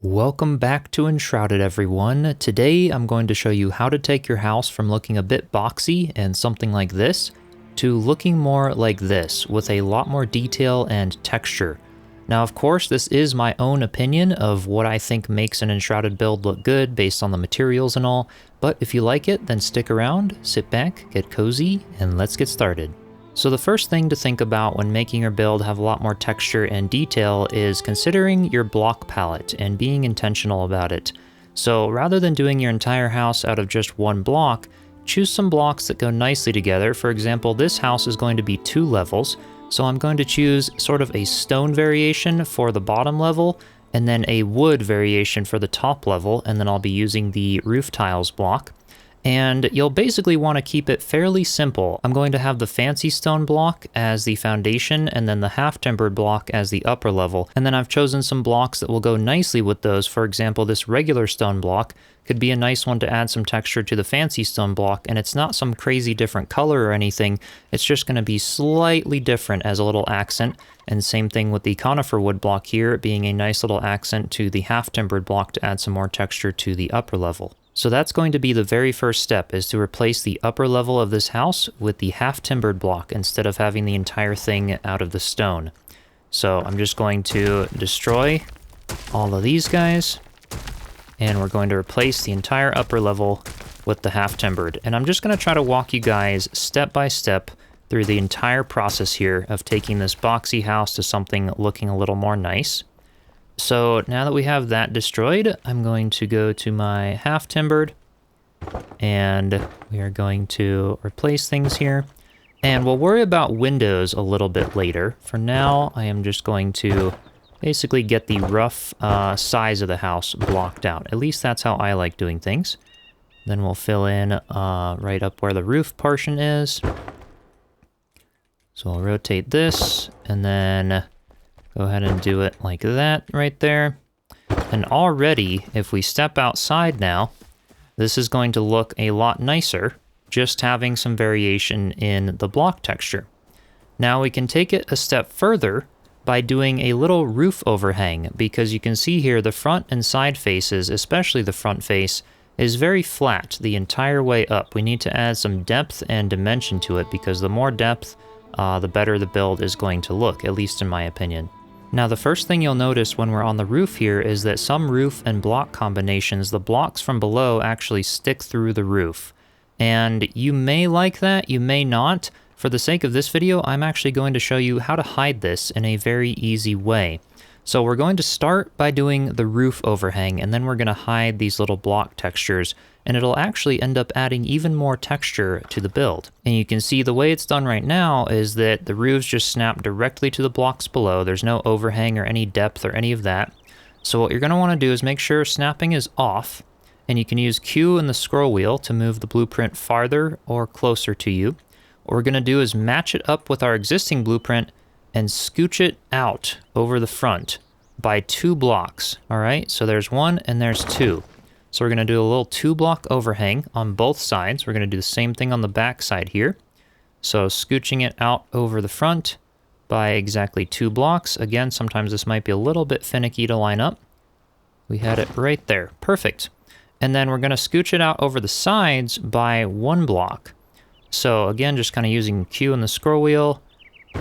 Welcome back to Enshrouded, everyone. Today I'm going to show you how to take your house from looking a bit boxy and something like this to looking more like this with a lot more detail and texture. Now, of course, this is my own opinion of what I think makes an Enshrouded build look good based on the materials and all, but if you like it, then stick around, sit back, get cozy, and let's get started. So the first thing to think about when making your build have a lot more texture and detail is considering your block palette and being intentional about it. So rather than doing your entire house out of just one block, choose some blocks that go nicely together. For example, this house is going to be 2 levels, so I'm going to choose sort of a stone variation for the bottom level and then a wood variation for the top level, and then I'll be using the roof tiles block. And you'll basically want to keep it fairly simple. I'm going to have the fancy stone block as the foundation and then the half-timbered block as the upper level. And then I've chosen some blocks that will go nicely with those. For example, this regular stone block could be a nice one to add some texture to the fancy stone block, and it's not some crazy different color or anything. It's just going to be slightly different as a little accent. And same thing with the conifer wood block here, being a nice little accent to the half-timbered block to add some more texture to the upper level. So that's going to be the very first step, is to replace the upper level of this house with the half-timbered block instead of having the entire thing out of the stone. So I'm just going to destroy all of these guys, and we're going to replace the entire upper level with the half-timbered. And I'm just going to try to walk you guys step by step through the entire process here of taking this boxy house to something looking a little more nice. So now that we have that destroyed, I'm going to go to my half-timbered, and we are going to replace things here. And we'll worry about windows a little bit later. For now, I am just going to basically get the rough size of the house blocked out. At least that's how I like doing things. Then we'll fill in right up where the roof portion is. So I'll rotate this, and then go ahead and do it like that right there. And already, if we step outside now, this is going to look a lot nicer, just having some variation in the block texture. Now we can take it a step further by doing a little roof overhang, because you can see here the front and side faces, especially the front face, is very flat the entire way up. We need to add some depth and dimension to it, because the more depth, the better the build is going to look, at least in my opinion. Now, the first thing you'll notice when we're on the roof here is that some roof and block combinations, the blocks from below actually stick through the roof. And you may like that, you may not. For the sake of this video, I'm actually going to show you how to hide this in a very easy way. So we're going to start by doing the roof overhang, and then we're going to hide these little block textures, and it'll actually end up adding even more texture to the build. And you can see the way it's done right now is that the roofs just snap directly to the blocks below. There's no overhang or any depth or any of that. So what you're going to want to do is make sure snapping is off, and you can use Q and the scroll wheel to move the blueprint farther or closer to you. What we're going to do is match it up with our existing blueprint and scooch it out over the front by 2 blocks. All right, so there's 1 and there's 2. So we're going to do a little 2-block overhang on both sides. We're going to do the same thing on the back side here. So scooching it out over the front by exactly 2 blocks. Again, sometimes this might be a little bit finicky to line up. We had it right there. Perfect. And then we're going to scooch it out over the sides by 1 block. So again, just kind of using Q and the scroll wheel,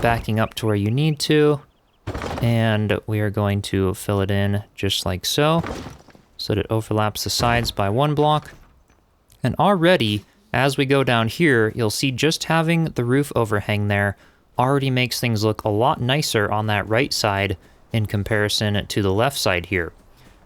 backing up to where you need to, and we are going to fill it in just like so that it overlaps the sides by 1 block. And already, as we go down here, you'll see just having the roof overhang there already makes things look a lot nicer on that right side in comparison to the left side here.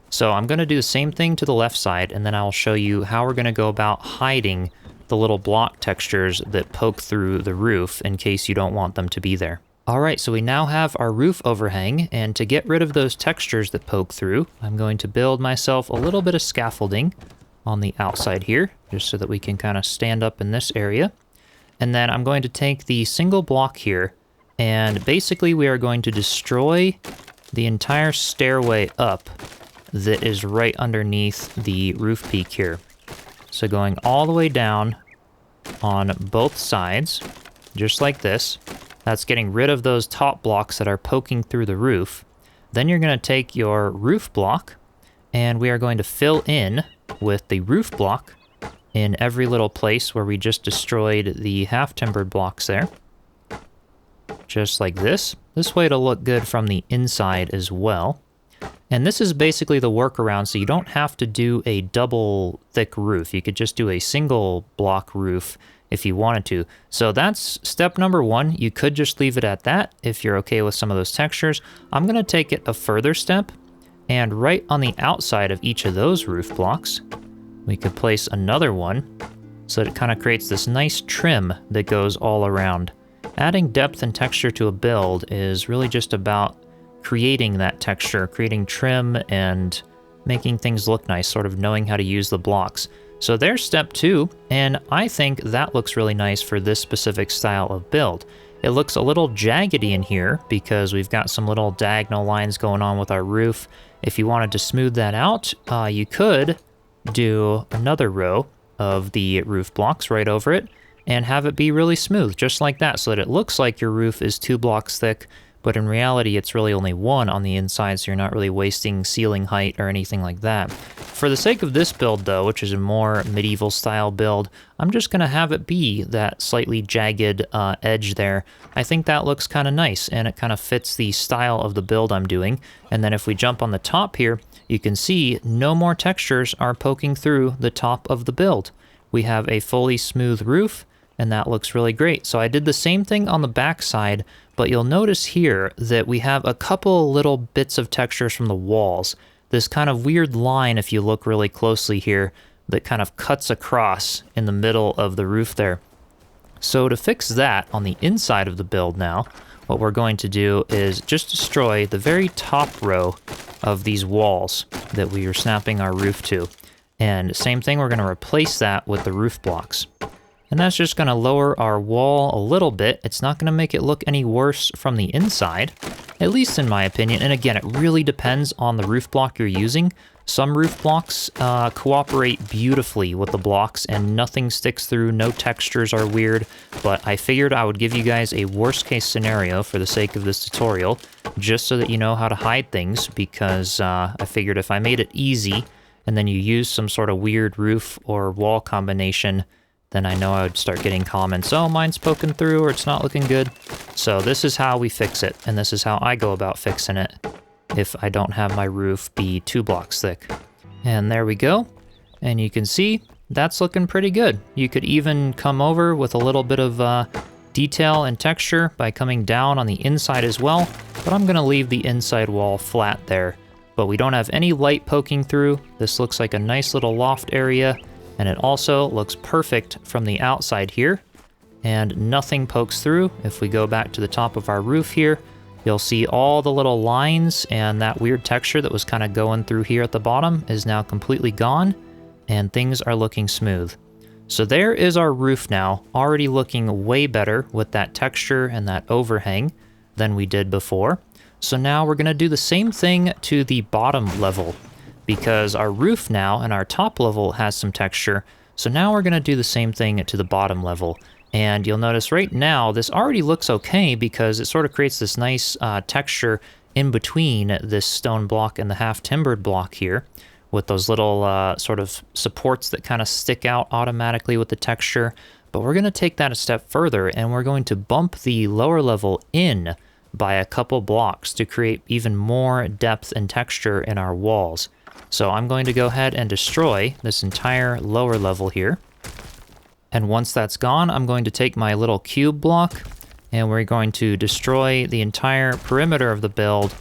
So I'm going to do the same thing to the left side, and then I'll show you how we're going to go about hiding the little block textures that poke through the roof in case you don't want them to be there. All right, so we now have our roof overhang, and to get rid of those textures that poke through, I'm going to build myself a little bit of scaffolding on the outside here, just so that we can kind of stand up in this area. And then I'm going to take the single block here, and basically we are going to destroy the entire stairway up that is right underneath the roof peak here. So going all the way down on both sides, just like this. That's getting rid of those top blocks that are poking through the roof. Then you're going to take your roof block And we are going to fill in with the roof block in every little place where we just destroyed the half-timbered blocks there. Just like this. This way it'll look good from the inside as well. And this is basically the workaround, so you don't have to do a double thick roof. You could just do a single block roof if you wanted to. So that's step number one. You could just leave it at that if you're okay with some of those textures. I'm going to take it a further step, and right on the outside of each of those roof blocks, we could place another one so that it kind of creates this nice trim that goes all around. Adding depth and texture to a build is really just about creating that texture, creating trim, and making things look nice, sort of knowing how to use the blocks. So there's step two, and I think that looks really nice for this specific style of build. It looks a little jaggedy in here because we've got some little diagonal lines going on with our roof. If you wanted to smooth that out, you could do another row of the roof blocks right over it and have it be really smooth, just like that, so that it looks like your roof is 2 blocks thick, but in reality it's really only 1 on the inside, so you're not really wasting ceiling height or anything like that. For the sake of this build though, which is a more medieval style build, I'm just going to have it be that slightly jagged edge there. I think that looks kind of nice, and it kind of fits the style of the build I'm doing. And then if we jump on the top here, you can see no more textures are poking through the top of the build. We have a fully smooth roof, and that looks really great. So I did the same thing on the back side, but you'll notice here that we have a couple little bits of textures from the walls. This kind of weird line, if you look really closely here, that kind of cuts across in the middle of the roof there. So to fix that on the inside of the build now, what we're going to do is just destroy the very top row of these walls that we are snapping our roof to. And same thing, we're going to replace that with the roof blocks. And that's just going to lower our wall a little bit. It's not going to make it look any worse from the inside, at least in my opinion. And again, it really depends on the roof block you're using. Some roof blocks cooperate beautifully with the blocks and nothing sticks through, no textures are weird, but I figured I would give you guys a worst case scenario for the sake of this tutorial, just so that you know how to hide things, because I figured if I made it easy and then you use some sort of weird roof or wall combination, then I know I would start getting comments, oh, mine's poking through or it's not looking good. So this is how we fix it, and this is how I go about fixing it if I don't have my roof be 2 blocks thick. And there we go. And you can see that's looking pretty good. You could even come over with a little bit of detail and texture by coming down on the inside as well, but I'm gonna leave the inside wall flat there. But we don't have any light poking through. This looks like a nice little loft area. And it also looks perfect from the outside here, and nothing pokes through. If we go back to the top of our roof here, you'll see all the little lines, and that weird texture that was kind of going through here at the bottom is now completely gone, and things are looking smooth. So there is our roof now, already looking way better with that texture and that overhang than we did before. So now we're going to do the same thing to the bottom level, because our roof now and our top level has some texture. So now we're going to do the same thing to the bottom level. And you'll notice right now, this already looks okay because it sort of creates this nice texture in between this stone block and the half-timbered block here, with those little sort of supports that kind of stick out automatically with the texture. But we're going to take that a step further, and we're going to bump the lower level in by a couple blocks to create even more depth and texture in our walls. So I'm going to go ahead and destroy this entire lower level here. And once that's gone, I'm going to take my little cube block, and we're going to destroy the entire perimeter of the build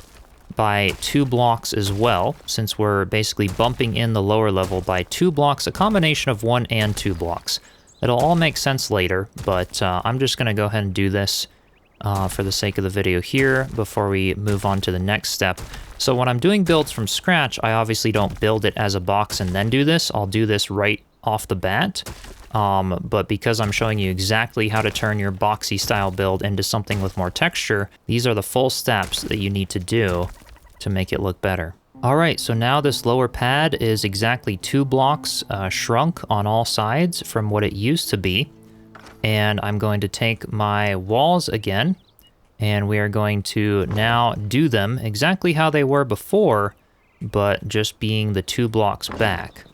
by 2 blocks as well, since we're basically bumping in the lower level by 2 blocks, a combination of 1 and 2 blocks. It'll all make sense later, but I'm just going to go ahead and do this for the sake of the video here before we move on to the next step. So when I'm doing builds from scratch, I obviously don't build it as a box and then do this. I'll do this right off the bat. But because I'm showing you exactly how to turn your boxy style build into something with more texture, these are the full steps that you need to do to make it look better. All right, so now this lower pad is exactly 2 blocks shrunk on all sides from what it used to be. And I'm going to take my walls again, and we are going to now do them exactly how they were before, but just being the 2 blocks back.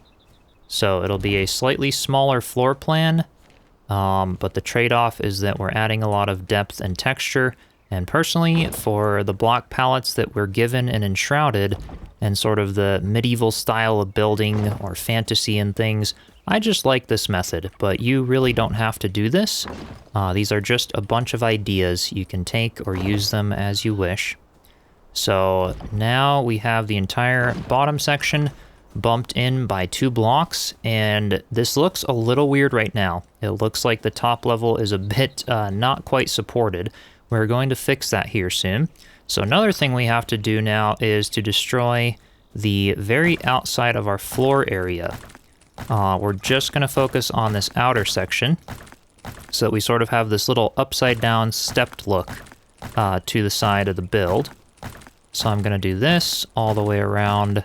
So it'll be a slightly smaller floor plan, but the trade-off is that we're adding a lot of depth and texture. And personally, for the block palettes that we're given in Enshrouded and sort of the medieval style of building or fantasy and things, I just like this method, but you really don't have to do this. These are just a bunch of ideas. You can take or use them as you wish. So now we have the entire bottom section bumped in by 2 blocks, and this looks a little weird right now. It looks like the top level is a bit not quite supported. We're going to fix that here soon. So another thing we have to do now is to destroy the very outside of our floor area. We're just going to focus on this outer section so that we sort of have this little upside down stepped look to the side of the build. So I'm going to do this all the way around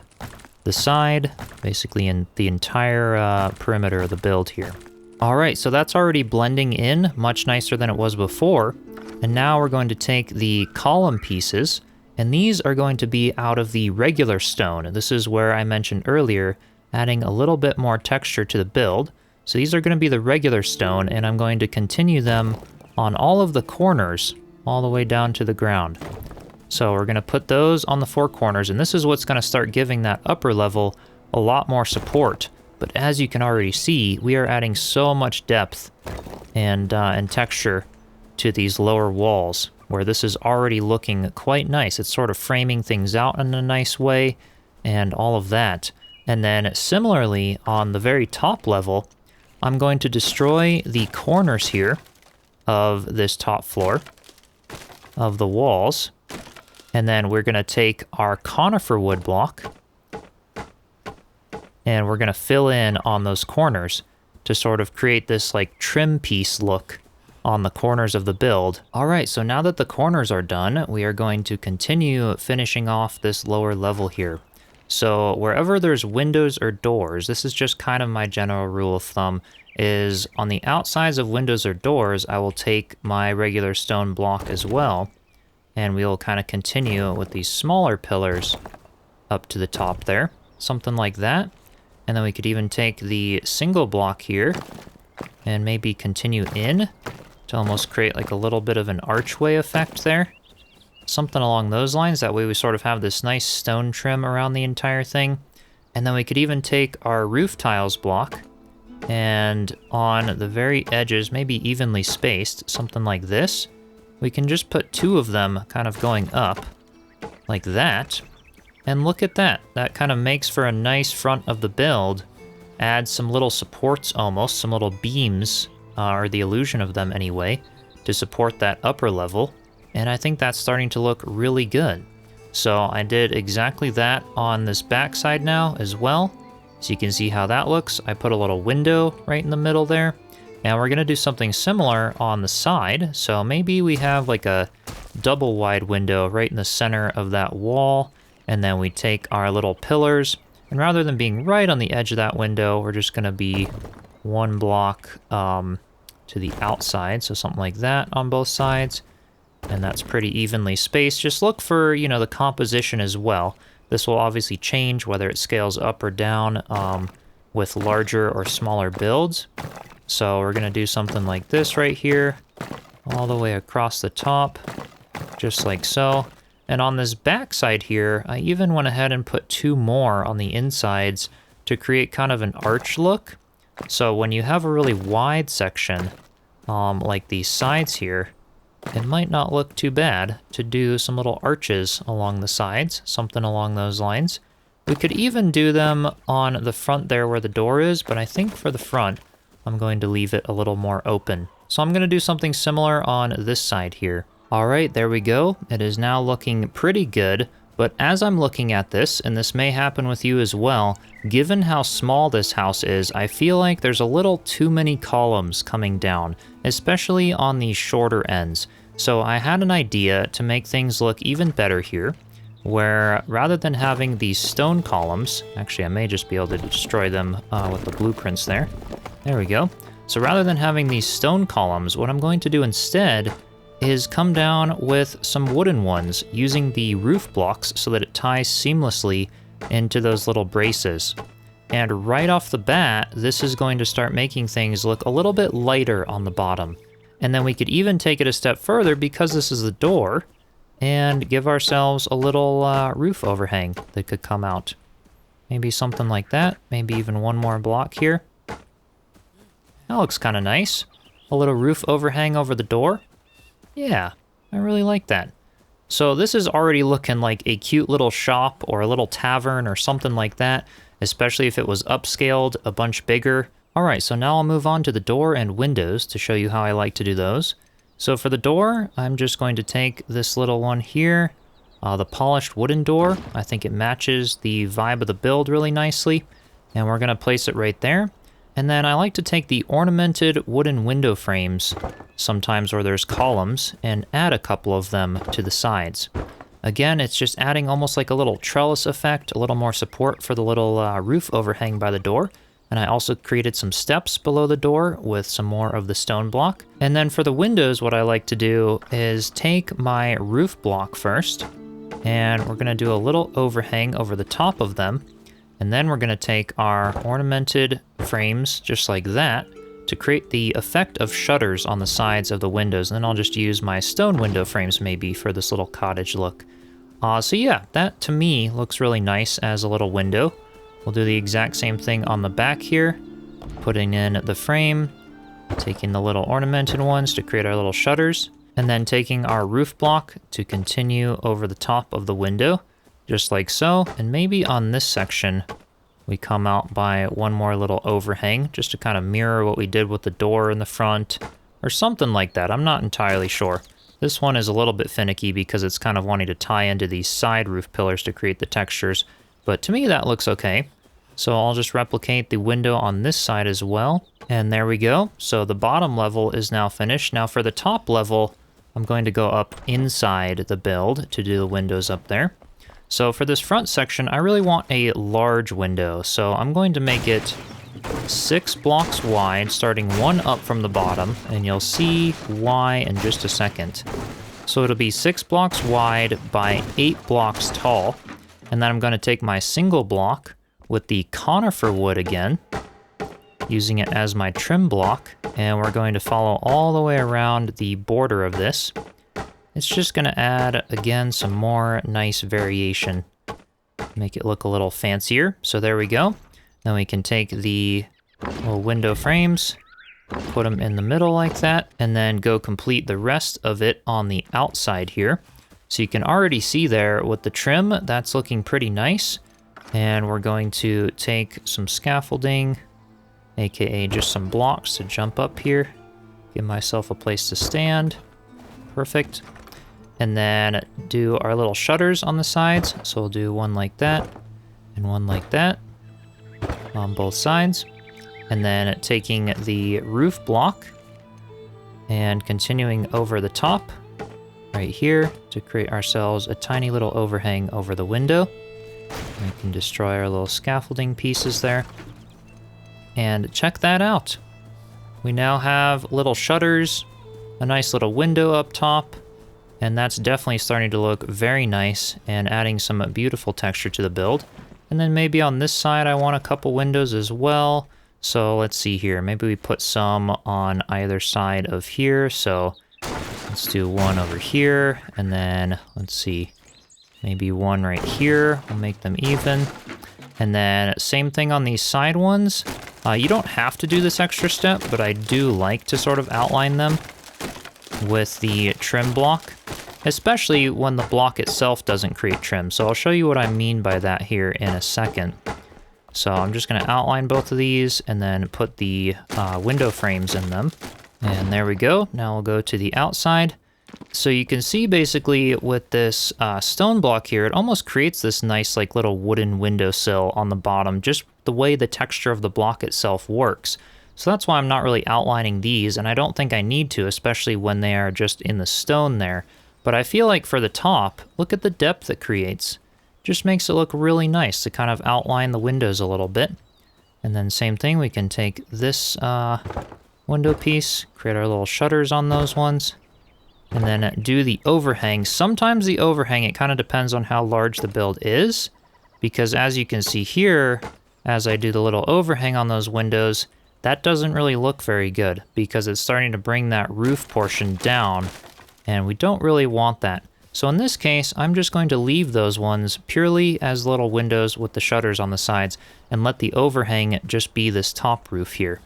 the side, basically in the entire perimeter of the build here. All right, so that's already blending in much nicer than it was before. And now we're going to take the column pieces, and these are going to be out of the regular stone. This is where I mentioned earlier, adding a little bit more texture to the build. So these are going to be the regular stone, and I'm going to continue them on all of the corners, all the way down to the ground. So we're going to put those on the 4 corners, and this is what's going to start giving that upper level a lot more support. But as you can already see, we are adding so much depth and texture to these lower walls, where this is already looking quite nice. It's sort of framing things out in a nice way and all of that. And then similarly, on the very top level, I'm going to destroy the corners here of this top floor of the walls. And then we're going to take our conifer wood block and we're going to fill in on those corners to sort of create this like trim piece look on the corners of the build. All right, so now that the corners are done, we are going to continue finishing off this lower level here. So wherever there's windows or doors, this is just kind of my general rule of thumb, is on the outsides of windows or doors, I will take my regular stone block as well, and we'll kind of continue with these smaller pillars up to the top there, something like that. And then we could even take the single block here and maybe continue in to almost create like a little bit of an archway effect there. Something along those lines. That way we sort of have this nice stone trim around the entire thing. And then we could even take our roof tiles block and on the very edges, maybe evenly spaced, something like this, we can just put 2 of them kind of going up like that. And look at that. That kind of makes for a nice front of the build. Add some little supports almost, some little beams, or the illusion of them anyway, to support that upper level. And I think that's starting to look really good. So I did exactly that on this backside now as well. So you can see how that looks. I put a little window right in the middle there. And we're going to do something similar on the side. So maybe we have like a double wide window right in the center of that wall. And then we take our little pillars. And rather than being right on the edge of that window, we're just going to be 1 block to the outside. So something like that on both sides. And that's pretty evenly spaced. Just look for, you know, the composition as well. This will obviously change whether it scales up or down with larger or smaller builds. So we're going to do something like this right here, all the way across the top, just like so. And on this back side here, I even went ahead and put 2 more on the insides to create kind of an arch look. So when you have a really wide section, like these sides here, it might not look too bad to do some little arches along the sides, something along those lines. We could even do them on the front there where the door is, but I think for the front, I'm going to leave it a little more open. So I'm going to do something similar on this side here. All right, there we go. It is now looking pretty good, but as I'm looking at this, and this may happen with you as well, given how small this house is, I feel like there's a little too many columns coming down, especially on these shorter ends. So I had an idea to make things look even better here, where rather than having these stone columns, actually I may just be able to destroy them with the blueprints there. There we go. So rather than having these stone columns, what I'm going to do instead is come down with some wooden ones using the roof blocks so that it ties seamlessly into those little braces. And right off the bat, this is going to start making things look a little bit lighter on the bottom. And then we could even take it a step further because this is the door and give ourselves a little roof overhang that could come out. Maybe something like that. Maybe even one more block here. That looks kind of nice. A little roof overhang over the door. Yeah, I really like that. So this is already looking like a cute little shop or a little tavern or something like that, especially if it was upscaled a bunch bigger. All right, so now I'll move on to the door and windows to show you how I like to do those. So for the door, I'm just going to take this little one here, the polished wooden door. I think it matches the vibe of the build really nicely, and we're gonna place it right there. And then I like to take the ornamented wooden window frames, sometimes where there's columns, and add a couple of them to the sides. Again, it's just adding almost like a little trellis effect, a little more support for the little roof overhang by the door. And I also created some steps below the door with some more of the stone block. And then for the windows, what I like to do is take my roof block first, and we're gonna do a little overhang over the top of them. And then we're gonna take our ornamented frames, just like that, to create the effect of shutters on the sides of the windows. And then I'll just use my stone window frames maybe for this little cottage look. So yeah, that to me looks really nice as a little window. We'll do the exact same thing on the back here, putting in the frame, taking the little ornamented ones to create our little shutters, and then taking our roof block to continue over the top of the window, just like so. And maybe on this section, we come out by one more little overhang, just to kind of mirror what we did with the door in the front, or something like that. I'm not entirely sure. This one is a little bit finicky because it's kind of wanting to tie into these side roof pillars to create the textures. But to me, that looks okay. So I'll just replicate the window on this side as well. And there we go. So the bottom level is now finished. Now for the top level, I'm going to go up inside the build to do the windows up there. So for this front section, I really want a large window. So I'm going to make it 6 blocks wide, starting one up from the bottom. And you'll see why in just a second. So it'll be 6 blocks wide by 8 blocks tall. And then I'm going to take my single block with the conifer wood again, using it as my trim block, and we're going to follow all the way around the border of this. It's just going to add, again, some more nice variation, make it look a little fancier. So there we go. Then we can take the little window frames, put them in the middle like that, and then go complete the rest of it on the outside here. So you can already see there with the trim, that's looking pretty nice. And we're going to take some scaffolding, aka just some blocks to jump up here. Give myself a place to stand. Perfect. And then do our little shutters on the sides. So we'll do one like that and one like that on both sides. And then taking the roof block and continuing over the top right here to create ourselves a tiny little overhang over the window. We can destroy our little scaffolding pieces there. And check that out. We now have little shutters, a nice little window up top, and that's definitely starting to look very nice and adding some beautiful texture to the build. And then maybe on this side I want a couple windows as well. So let's see here. Maybe we put some on either side of here. So let's do one over here, and then let's see, maybe one right here. We'll make them even. And then same thing on these side ones. You don't have to do this extra step, but I do like to sort of outline them with the trim block, especially when the block itself doesn't create trim. So I'll show you what I mean by that here in a second. So I'm just gonna outline both of these and then put the window frames in them. And there we go. Now we'll go to the outside. So you can see basically with this stone block here, it almost creates this nice like little wooden windowsill on the bottom, just the way the texture of the block itself works. So that's why I'm not really outlining these, and I don't think I need to, especially when they are just in the stone there. But I feel like for the top, look at the depth it creates. Just makes it look really nice to kind of outline the windows a little bit. And then same thing, we can take this window piece, create our little shutters on those ones, and then do the overhang. Sometimes the overhang, it kind of depends on how large the build is. because as you can see here, as I do the little overhang on those windows, that doesn't really look very good because it's starting to bring that roof portion down, and we don't really want that. So in this case, I'm just going to leave those ones purely as little windows with the shutters on the sides and let the overhang just be this top roof here.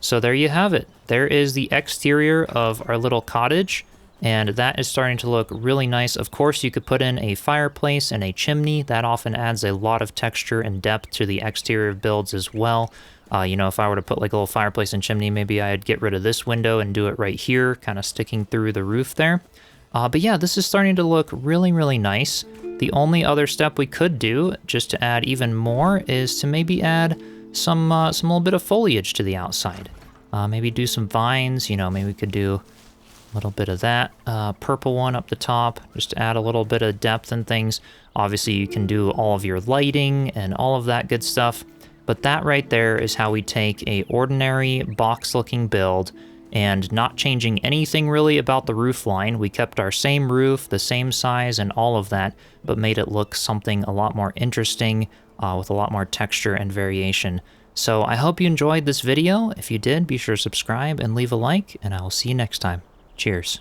So there you have it. There is the exterior of our little cottage, and that is starting to look really nice. Of course, you could put in a fireplace and a chimney. That often adds a lot of texture and depth to the exterior builds as well. You know, if I were to put like a little fireplace and chimney, maybe I'd get rid of this window and do it right here, kind of sticking through the roof there. But yeah, this is starting to look really, really nice. The only other step we could do, just to add even more, is to maybe add some little bit of foliage to the outside. Maybe do some vines, you know, maybe we could do a little bit of that purple one up the top, just to add a little bit of depth and things. Obviously, you can do all of your lighting and all of that good stuff. But that right there is how we take a ordinary box-looking build and not changing anything really about the roof line. We kept our same roof, the same size and all of that, but made it look something a lot more interesting with a lot more texture and variation. So I hope you enjoyed this video. If you did, be sure to subscribe and leave a like, and I will see you next time. Cheers.